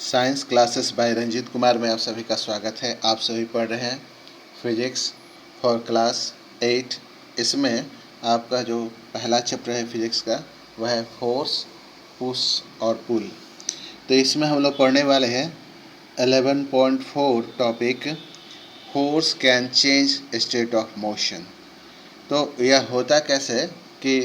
Science classes by Ranjit Kumar में आप सभी का स्वागत है। आप सभी पढ़ रहे हैं फिजिक्स फॉर क्लास 8। इसमें आपका जो पहला चैप्टर है फिजिक्स का वह है फोर्स, पुश और पुल। तो इसमें हम लोग पढ़ने वाले हैं 11.4 topic force can change state of motion. तो यह होता कैसे है कि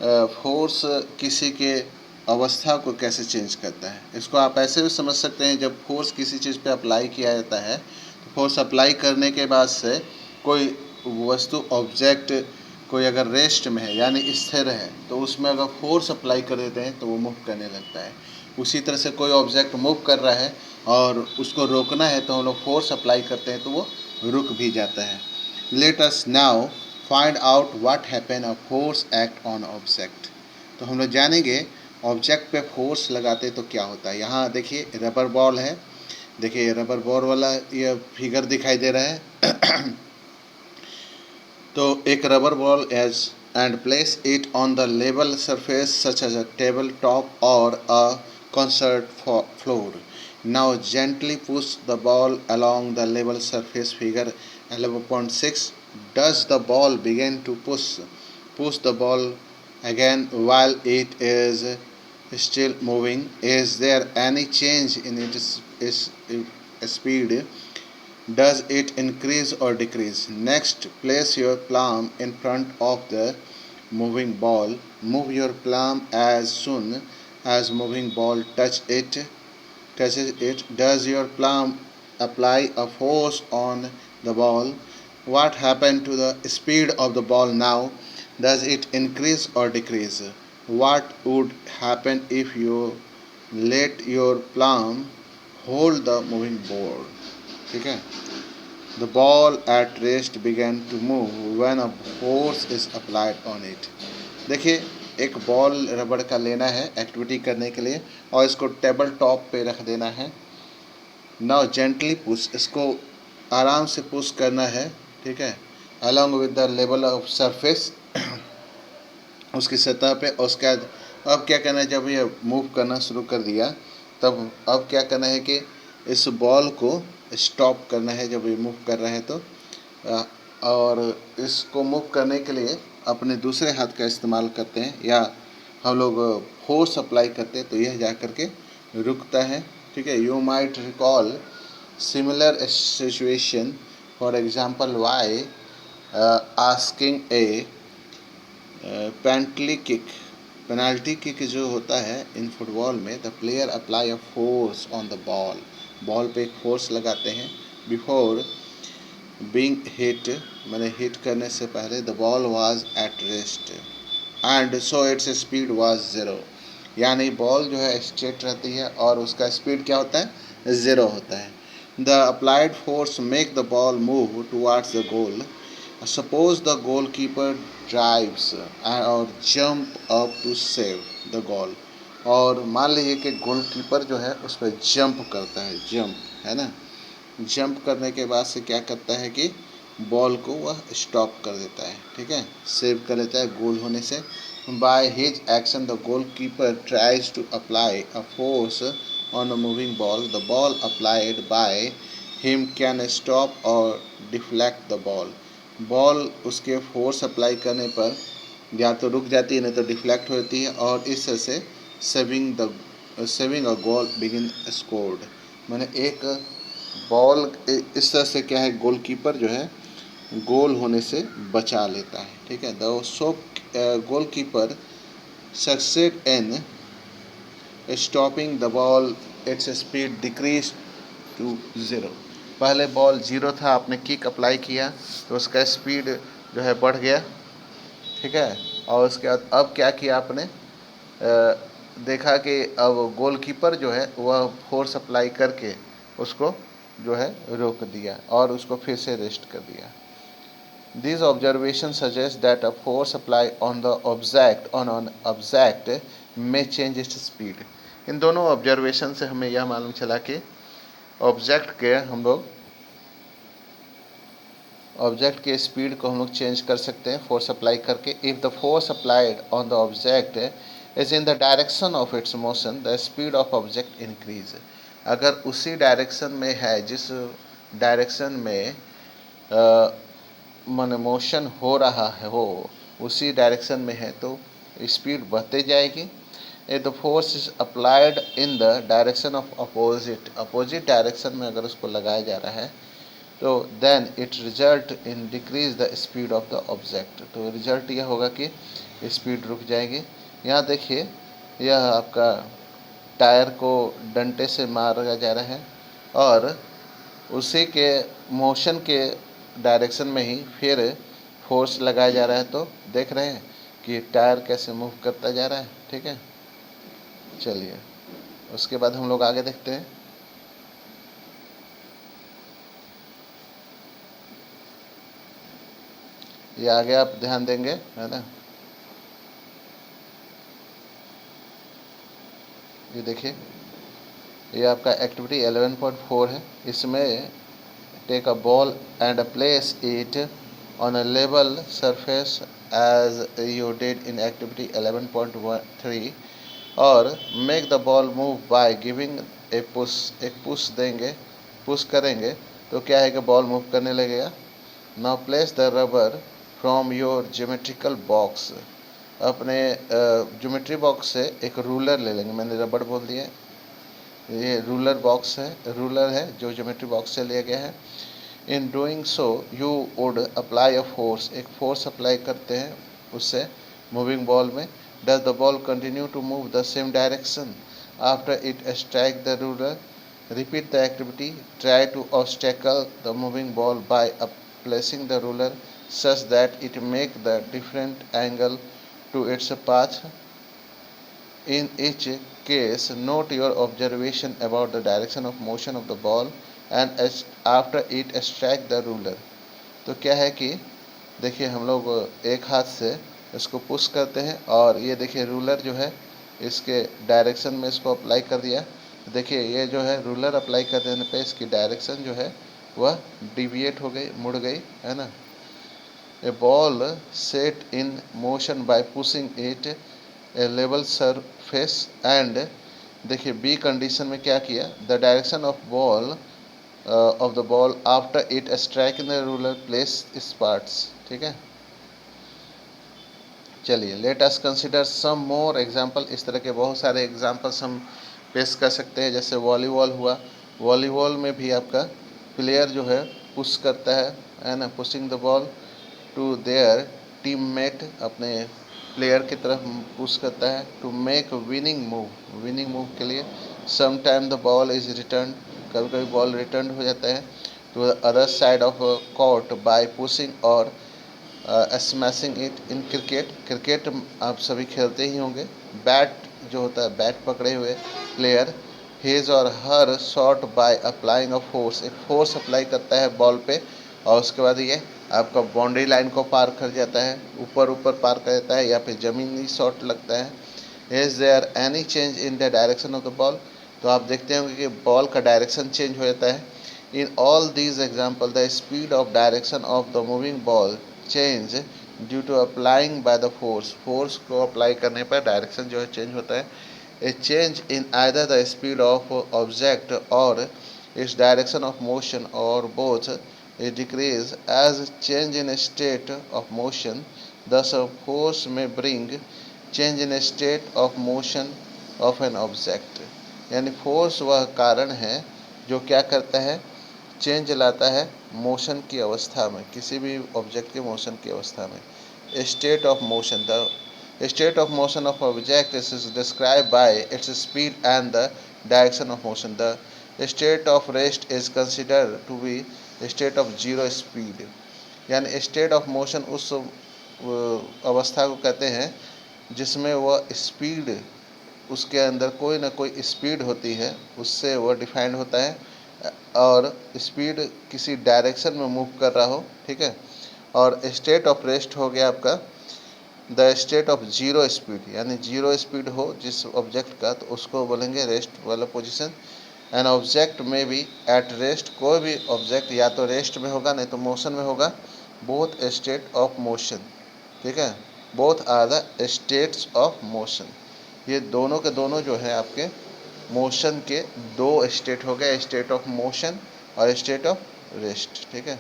फोर्स किसी के अवस्था को कैसे चेंज करता है। इसको आप ऐसे भी समझ सकते हैं, जब फोर्स किसी चीज़ पे अप्लाई किया जाता है तो फोर्स अप्लाई करने के बाद से कोई वस्तु ऑब्जेक्ट कोई अगर रेस्ट में है यानी स्थिर है तो उसमें अगर फोर्स अप्लाई कर देते हैं तो वो मूव करने लगता है। उसी तरह से कोई ऑब्जेक्ट मूव कर रहा है और उसको रोकना है तो हम लोग फोर्स अप्लाई करते हैं तो वो रुक भी जाता है। Let us now find out what happen a force act on object. तो हम लोग जानेंगे ऑब्जेक्ट पे फोर्स लगाते तो क्या होता है। यहाँ देखिए रबर बॉल है, देखिए रबर बॉल वाला ये फिगर दिखाई दे रहा है। तो एक rubber ball as and place it on the level surface such as a table top और a concert floor. Now gently push the ball along the level surface. Figure 11.6. Does the ball begin to push the ball again while it is still moving? Is there any change in its speed? Does it increase or decrease? Next, place your palm in front of the moving ball. Move your palm as soon as moving ball touches it. Does your palm apply a force on the ball? What happened to the speed of the ball now? Does it increase or decrease? What would happen if you let your palm hold the moving ball? ठीक है। The ball at rest began to move when a force is applied on it. देखिए एक ball रबड़ का लेना है activity करने के लिए और इसको टेबल टॉप पे रख देना है। नाउ जेंटली पुश, इसको आराम से पुश करना है, ठीक है, along with the level of surface, उसकी सतह पे। और उसके बाद अब क्या करना है, जब ये मूव करना शुरू कर दिया तब अब क्या करना है कि इस बॉल को स्टॉप करना है जब ये मूव कर रहा है तो। और इसको मूव करने के लिए अपने दूसरे हाथ का इस्तेमाल करते हैं या हम लोग फोर्स अप्लाई करते हैं तो यह जा कर के रुकता है, ठीक है। You might recall similar situation, for example why asking a penalty kick जो होता है इन फुटबॉल में, the player apply a force on the ball. Ball पे एक फोर्स लगाते हैं बिफोर बीइंग हिट, मैंने हिट करने से पहले। The ball was at rest and so its speed was zero. यानी बॉल जो है स्ट्रेट रहती है और उसका स्पीड क्या होता है, ज़ीरो होता है। The applied force make the ball move towards the goal. Suppose the goal keeper drives और jump up to save the goal. और मान लीजिए कि गोल कीपर जो है उस पर जंप करता है, जंप है ना, जंप करने के बाद से क्या करता है कि बॉल को वह स्टॉप कर देता है, ठीक है, सेव कर लेता है गोल होने से। By his action the goal keeper tries to apply a force on a moving ball. The ball applied by him can stop or deflect the ball. Ball उसके फोर्स अप्लाई करने पर या तो रुक जाती है नहीं तो डिफ्लेक्ट होती है और इस तरह से सेविंग अ गोल बिगिन स्कोर्ड। मैंने एक बॉल इस तरह से क्या है, गोलकीपर जो है गोल होने से बचा लेता है, ठीक है। The so goalkeeper succeed in stopping the ball, its speed decrease to zero. पहले बॉल ज़ीरो था, आपने किक अप्लाई किया तो उसका स्पीड जो है बढ़ गया, ठीक है। और उसके बाद अब क्या किया आपने, देखा कि अब गोलकीपर जो है वह फोर्स अप्लाई करके उसको जो है रोक दिया और उसको फिर से रेस्ट कर दिया। These observations suggest that a force applied on the object may change its speed. इन दोनों ऑब्जर्वेशन से हमें यह मालूम चला कि ऑब्जेक्ट के स्पीड को हम लोग चेंज कर सकते हैं फोर्स अप्लाई करके। If the force applied on the object is in the direction of its motion, the speed of object increase. अगर उसी डायरेक्शन में है जिस डायरेक्शन में मन मोशन हो रहा है वो उसी डायरेक्शन में है तो स्पीड बढ़ते जाएगी। If the force is applied in the direction of opposite direction में अगर उसको लगाया जा रहा है तो then it result in decrease the speed of the object. तो रिजल्ट यह होगा कि स्पीड रुक जाएगी। यहाँ देखिए यह आपका टायर को डंडे से मारा जा रहा है और उसी के मोशन के डायरेक्शन में ही फिर फोर्स लगाया जा रहा है। तो देख रहे हैं कि टायर कैसे मूव करता जा रहा है। ठीक है, चलिए उसके बाद हम लोग आगे देखते हैं। ये आगे आप ध्यान देंगे, है ना। ये देखिए ये आपका एक्टिविटी 11.4 है। इसमें take a ball and place it on a level surface as you did in activity 11.3 और make the ball move by giving a push. एक पुश देंगे, पुश करेंगे तो क्या है कि बॉल मूव करने लगेगा। Now place the rubber from your geometrical box. अपने ज्योमेट्री बॉक्स से एक रूलर ले लेंगे। मैंने रबड़ बोल दिया, ये रूलर बॉक्स है, रूलर है जो ज्योमेट्री बॉक्स से लिया गया है। In doing so you would apply a force. एक फोर्स अप्लाई करते हैं उससे मूविंग बॉल में। Does the ball continue to move the same direction after it strike the ruler. Repeat the activity. Try to obstacle the moving ball by placing the ruler such that it make the different angle to its path. In each case, note your observation about the direction of motion of the ball and after it strike the ruler. तो क्या है कि देखिए हम लोग एक हाथ से इसको पुश करते हैं और ये देखिए रूलर जो है इसके डायरेक्शन में इसको अप्लाई कर दिया। देखिए ये जो है रूलर अप्लाई कर देने पे इसकी डायरेक्शन जो है वह डिविएट हो गई, मुड़ गई, है ना। A ball set in motion by pushing it a level surface and देखिए बी कंडीशन में क्या किया, the direction of the ball after it strike in the ruler place इस पार्ट्स। ठीक है, चलिए let us consider some more example. इस तरह के बहुत सारे एग्जांपल्स हम पेश कर सकते हैं। जैसे वॉलीबॉल हुआ, वॉलीबॉल में भी आपका प्लेयर जो है पुश करता है ना, pushing the ball to their teammate, अपने प्लेयर की तरफ पुश करता है to make winning move. Winning move के लिए some time the ball is return, कभी कभी बॉल रिटर्न हो जाता है to the other side of court by pushing or smashing it. In cricket आप सभी खेलते ही होंगे। बैट जो होता है, बैट पकड़े हुए प्लेयर हिज और her shot by applying a force, एक फोर्स अप्लाई करता है बॉल पे और उसके बाद ये आपका बाउंड्री लाइन को पार कर जाता है, ऊपर पार कर जाता है या फिर ज़मीनी शॉट लगता है। Is there any change in the direction of the ball. तो आप देखते होंगे कि बॉल का डायरेक्शन चेंज हो जाता है। In all these example the speed of direction of the moving ball change due to applying by the force. Force को अप्लाई करने पर डायरेक्शन जो है चेंज होता है। A change in either the speed of object or its direction of motion or both is decrease as change in state of motion. Thus a force may bring change in state of motion of an object। यानी force वह कारण है जो क्या करता है, change लाता है मोशन की अवस्था में, किसी भी ऑब्जेक्ट के मोशन की अवस्था में। State of motion, the state of motion of object is describe by its speed and the direction of motion. The state of rest is considered to be state of zero speed. यानी state of motion उस अवस्था को कहते हैं जिसमें वह speed, उसके अंदर कोई ना कोई स्पीड होती है, उससे वह डिफाइंड होता है और स्पीड किसी डायरेक्शन में मूव कर रहा हो। ठीक है, और स्टेट ऑफ रेस्ट हो गया आपका the state of zero speed, यानी जीरो स्पीड हो जिस ऑब्जेक्ट का, तो उसको बोलेंगे रेस्ट वाला पोजीशन। एन ऑब्जेक्ट में भी एट रेस्ट, कोई भी ऑब्जेक्ट या तो रेस्ट में होगा नहीं तो मोशन में होगा। बोथ स्टेट ऑफ मोशन, ठीक है, both are the states of motion. ये दोनों के दोनों जो है आपके मोशन के दो स्टेट हो गए, स्टेट ऑफ मोशन और स्टेट ऑफ रेस्ट, ठीक है।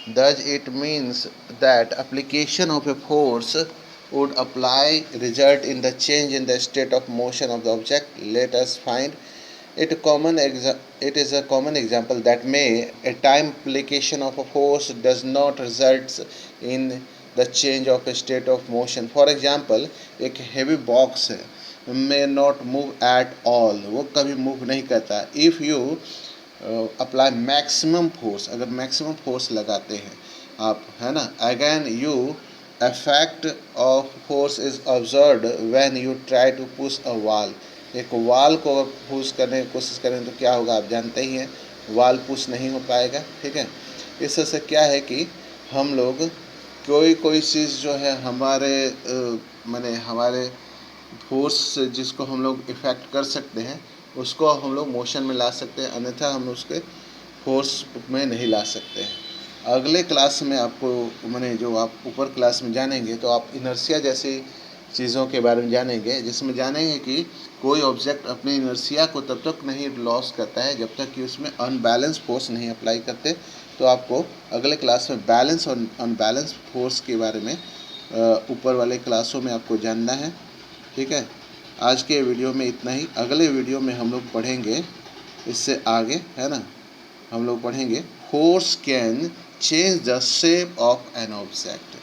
Thus it means that application of a force would apply result in the change in the state of motion of the object. Let us find it it is a common example that may a time application of a force does not result in the change of a state of motion. For example, एक heavy box है, may not move at all, वो कभी move नहीं करता. If you apply maximum force, अगर maximum force लगाते हैं आप, है ना, again you effect of force is observed when you try to push a wall. एक वॉल को अगर पुश करने की कोशिश करें तो क्या होगा, आप जानते ही हैं, वॉल पुश नहीं हो पाएगा, ठीक है। इससे क्या है कि हम लोग कोई चीज़ जो है हमारे माने हमारे फोर्स जिसको हम लोग इफ़ेक्ट कर सकते हैं उसको हम लोग मोशन में ला सकते हैं, अन्यथा हम उसके फोर्स में नहीं ला सकते हैं। अगले क्लास में आपको मैंने जो आप ऊपर क्लास में जानेंगे तो आप इनर्शिया जैसी चीज़ों के बारे में जानेंगे, जिसमें जानेंगे कि कोई ऑब्जेक्ट अपने इनर्शिया को तब तक नहीं लॉस करता है जब तक कि उसमें अनबैलेंस फोर्स नहीं अप्लाई करते। तो आपको अगले क्लास में बैलेंस और अनबैलेंस फोर्स के बारे में ऊपर वाले क्लासों में आपको जानना है, ठीक है। आज के वीडियो में इतना ही। अगले वीडियो में हम लोग पढ़ेंगे इससे आगे, है ना, हम लोग पढ़ेंगे force can change the shape of an object.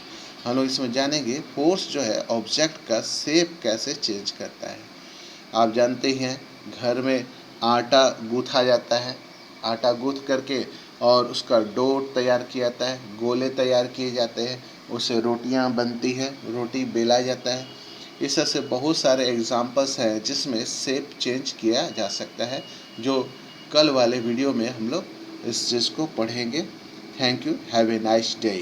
हम लोग इसमें जानेंगे फोर्स जो है ऑब्जेक्ट का शेप कैसे चेंज करता है। आप जानते हैं घर में आटा गूँथा जाता है, आटा गूँथ करके और उसका डो तैयार किया जाता है, गोले तैयार किए जाते हैं, उससे रोटियां बनती है, रोटी बेला जाता है। इस तरह से बहुत सारे एग्जाम्पल्स हैं जिसमें शेप चेंज किया जा सकता है, जो कल वाले वीडियो में हम लोग इस चीज़ को पढ़ेंगे। Thank you, have a nice day.